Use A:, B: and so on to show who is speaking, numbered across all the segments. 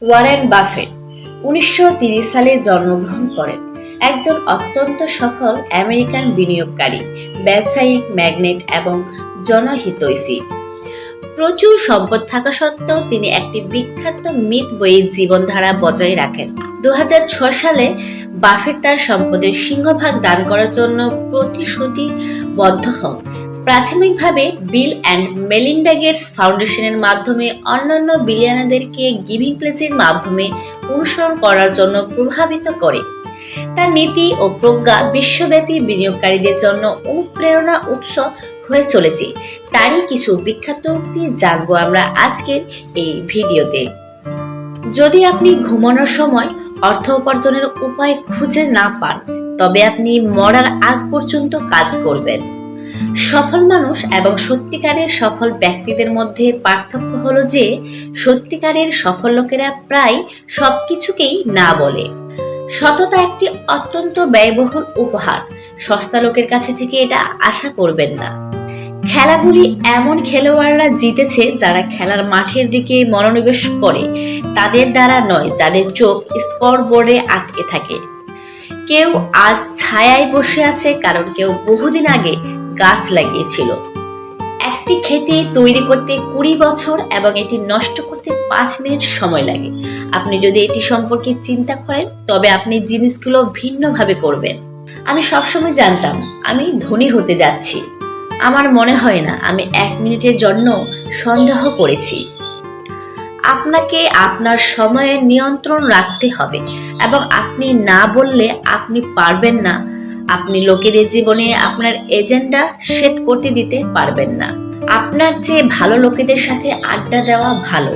A: Warren Buffett ১৯৩০ সালে জন্মগ্রহণ করেন। একজন অত্যন্ত সফল আমেরিকান বিনিয়োগকারী, ব্যবসায়িক ম্যাগনেট এবং জনহিতৈষী। প্রচুর সম্পদ থাকা সত্ত্বেও তিনি একটি বিখ্যাত মিতব্যয়ী জীবনধারা বজায় রাখেন। ২০০৬ সালে বাফেট তার সম্পদের সিংহভাগ দান করার জন্য প্রতিশ্রুতিবদ্ধ হন। প্রাথমিকভাবে বিল অ্যান্ড মেলিন্ডা গেটস ফাউন্ডেশনের মাধ্যমে অন্যান্য বিলিয়নিয়ারদেরকে গিভিং প্লেজের মাধ্যমে অনুসরণ করার জন্য প্রভাবিত করে। তার নীতি ও প্রজ্ঞা বিশ্বব্যাপী বিনিয়োগকারীদের জন্য অনুপ্রেরণা উৎস হয়ে চলেছে। তারই কিছু বিখ্যাত উক্তি জানবো আমরা আজকের এই ভিডিওতে। যদি আপনি ঘুমানোর সময় অর্থ উপার্জনের উপায় খুঁজে না পান, তবে আপনি মরার আগ পর্যন্ত কাজ করবেন। সফল মানুষ এবং সত্যিকারের সফল ব্যক্তিদের মধ্যে পার্থক্য হলো যে সত্যিকারের সফল লোকেরা প্রায় সবকিছুকেই না বলে। সততা একটি অত্যন্ত ব্যয়বহুল উপহার। সস্তা লোকের কাছে থেকে এটা আশা করবেন না। খেলাগুলি এমন খেলোয়াড়রা জিতেছে যারা খেলার মাঠের দিকে মনোনিবেশ করে, তাদের দ্বারা নয় যাদের চোখ স্কোরবোর্ডে আটকে থাকে। কেউ আজ ছায়ায় বসে আছে কারণ কেউ বহুদিন আগে গাছ লাগিয়েছিল। একটি ক্ষেতি তৈরি করতে ২০ বছর এবং এটি নষ্ট করতে ৫ মিনিট সময় লাগে। আপনি যদি এটি সম্পর্কে চিন্তা করেন, তবে আপনি জিনিসগুলো ভিন্নভাবে করবেন। আমি সবসময় জানতাম আমি ধনী হতে যাচ্ছি। আমার মনে হয় না আমি ১ মিনিটের জন্য সন্দেহ করেছি। আপনাকে আপনার সময়ের নিয়ন্ত্রণ রাখতে হবে এবং আপনি না বললে আপনি পারবেন না। আপনি লোকেদের জীবনে আপনার এজেন্ডা সেট করতে দিতে পারবেন না। আপনার চেয়ে ভালো লোকেদের সাথে আড্ডা দেওয়া ভালো।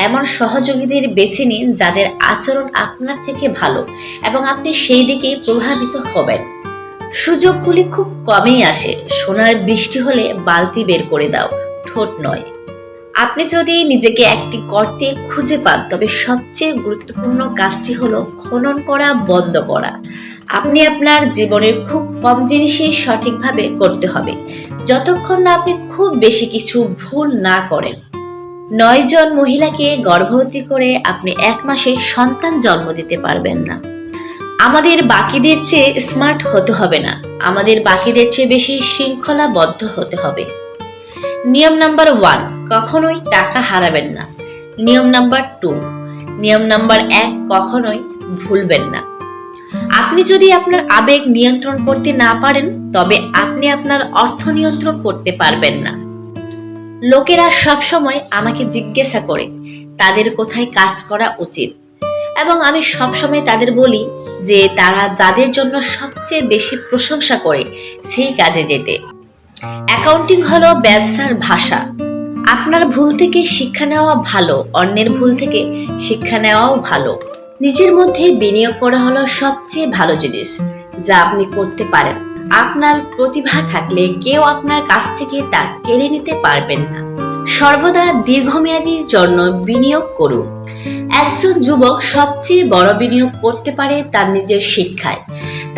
A: এমন সহযোগীদের বেছে নিন যাদের আচরণ আপনার থেকে ভালো এবং আপনি সেই দিকেই প্রভাবিত হবেন। সুযোগগুলি খুব কমই আসে। সোনার বৃষ্টি হলে বালতি বের করে দাও, ঠোঁট নয়। আপনি যদি নিজেকে একটি গর্তে খুঁজে পান, তবে সবচেয়ে গুরুত্বপূর্ণ কাজটি হলো খনন করা বন্ধ করা। আপনি আপনার জীবনের খুব কম জিনিসই সঠিকভাবে করতে হবে, যতক্ষণ না আপনি খুব বেশি কিছু ভুল না করেন। ৯ জন মহিলাকে গর্ভবতী করে আপনি ১ মাসে সন্তান জন্ম দিতে পারবেন না। আমাদের বাকিদের চেয়ে স্মার্ট হতে হবে না, আমাদের বাকিদের চেয়ে বেশি শৃঙ্খলাবদ্ধ হতে হবে। নিয়ম নাম্বার ১, কখনোই টাকা হারাবেন না। নিয়ম নাম্বার ২, নিয়ম নাম্বার ১, কখনোই ভুলবেন না। আপনি যদি আপনার আবেগ নিয়ন্ত্রণ করতে না পারেন, তবে আপনি আপনার অর্থ নিয়ন্ত্রণ করতে পারবেন না। লোকেরা সবসময় আমাকে জিজ্ঞাসা করে তাদের কোথায় কাজ করা উচিত, এবং আমি সবসময় তাদের বলি যে তারা যাদের জন্য সবচেয়ে বেশি প্রশংসা করে সেই কাজে যেতে। অ্যাকাউন্টিং হলো ব্যবসার ভাষা। আপনার ভুল থেকে শিক্ষা নেওয়া ভালো, অন্যের ভুল থেকে শিক্ষা নেওয়াও ভালো। নিজের মধ্যে বিনিয়োগ করা হলো সবচেয়ে ভালো জিনিস যা আপনি করতে পারেন। আপনার প্রতিভা থাকলে কেউ আপনার কাছ থেকে তা কেড়ে নিতে পারবেন না। সর্বদা দীর্ঘমেয়াদীর জন্য বিনিয়োগ করুন। একজন যুবক সবচেয়ে বড় বিনিয়োগ করতে পারে তার নিজের শিক্ষায়,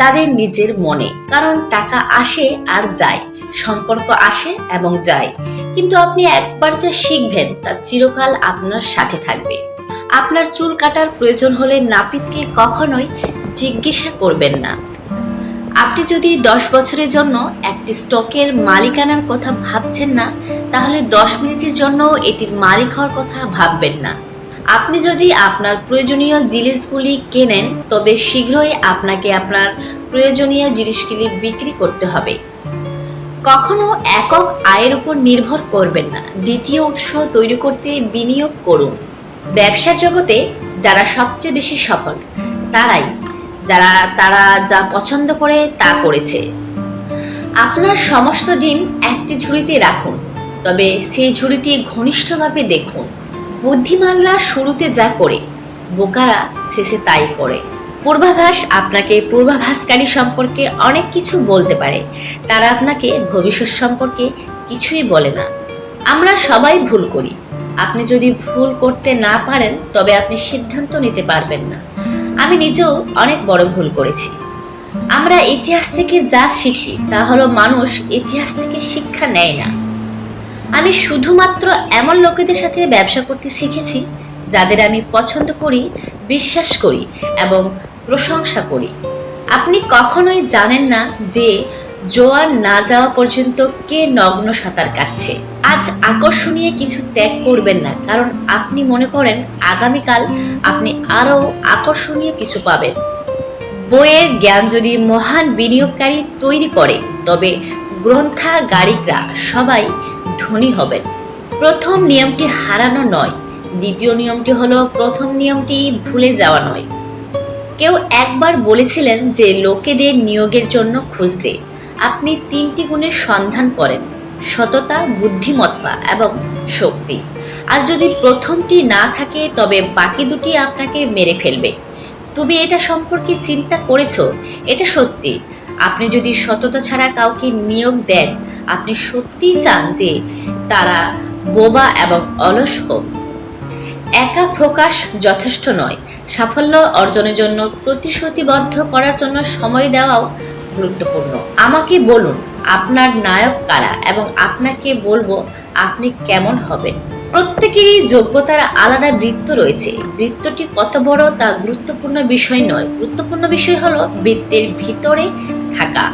A: তাদের নিজের মনে। কারণ টাকা আসে আর যায়, সম্পর্ক আসে এবং যায়, কিন্তু আপনি একবার যা শিখবেন তা চিরকাল আপনার সাথে থাকবে। আপনার চুল কাটার প্রয়োজন হলে নাপিতকে কখনোই জিজ্ঞাসা করবেন না। আপনি যদি ১০ বছরের জন্য একটি স্টকের মালিকানার কথা ভাবছেন না, তাহলে ১০ মিনিটের জন্য এটির মালিক হওয়ার কথা ভাববেন না। আপনি যদি আপনার প্রয়োজনীয় জিনিসগুলি কেনেন, তবে শীঘ্রই আপনাকে আপনার প্রয়োজনীয় জিনিসগুলি বিক্রি করতে হবে। কখনো একক আয়ের উপর নির্ভর করবেন না। দ্বিতীয় উৎস তৈরি করতে বিনিয়োগ করুন। ব্যবসার জগতে যারা সবচেয়ে বেশি সফল তারা যা পছন্দ করে তা করেছে। আপনার সমস্ত ডিম একটি ঝুড়িতে রাখুন, তবে সেই ঝুড়িটি ঘনিষ্ঠভাবে দেখুন। বুদ্ধিমানরা শুরুতে যা করে, বোকারা শেষে তাই করে। পূর্বাভাস আপনাকে পূর্বাভাসকারী সম্পর্কে অনেক কিছু বলতে পারে, তারা আপনাকে ভবিষ্যৎ সম্পর্কে কিছুই বলে না। আমরা সবাই ভুল করি। আপনি যদি ভুল করতে না পারেন, তবে আপনি সিদ্ধান্ত নিতে পারবেন না। আমি নিজেও অনেক বড় ভুল করেছি। আমরা ইতিহাস থেকে যা শিখি তা হলো মানুষ ইতিহাস থেকে শিক্ষা নেয় না। আমি শুধুমাত্র এমন লোকেদের সাথে ব্যবসা করতে শিখেছি যাদের আমি পছন্দ করি, বিশ্বাস করি এবং প্রশংসা করি। আপনি কখনোই জানেন না যে জোয়ার না যাওয়া পর্যন্ত কে নগ্ন সাঁতার কাটছে। আজ আকর্ষণীয় কিছু ত্যাগ করবেন না, কারণ আপনি মনে করেন আগামীকাল আপনি আরও আকর্ষণীয় কিছু পাবেন। বইয়ের জ্ঞান যদি মহান বিনিয়োগকারী তৈরি করে, তবে গ্রন্থাগারিকরা সবাই ধনী হবেন। প্রথম নিয়মটি হারানো নয়, দ্বিতীয় নিয়মটি হলো প্রথম নিয়মটি ভুলে যাওয়া নয়। কেউ একবার বলেছিলেন যে লোকেদের নিয়োগের জন্য খুঁজতে আপনি 3টি গুণের সন্ধান করেন: সততা, বুদ্ধিমত্তা এবং শক্তি। আর যদি প্রথমটি না থাকে, তবে বাকি দুটি আপনাকে মেরে ফেলবে। তুমি এটা সম্পর্কে চিন্তা করেছো? এটা সত্যি। আপনি যদি সততা ছাড়া কাউকে নিয়োগ দেন, আপনি সত্যিই চান যে তারা বোবা এবং অলস হোক। একা ফোকাস যথেষ্ট নয়, সাফল্য অর্জনের জন্য প্রতিশ্রুতিবদ্ধ করার জন্য সময় দেওয়াও গুরুত্বপূর্ণ। আমাকে বলুন আপনার নায়ক কারা এবং আপনাকে বলবো আপনি কেমন হবেন। প্রত্যেকেরই যোগ্যতার আলাদা বৃত্ত রয়েছে। বৃত্তটি কত বড় তা গুরুত্বপূর্ণ বিষয় নয়, গুরুত্বপূর্ণ বিষয় হলো বৃত্তের ভিতরে থাকা।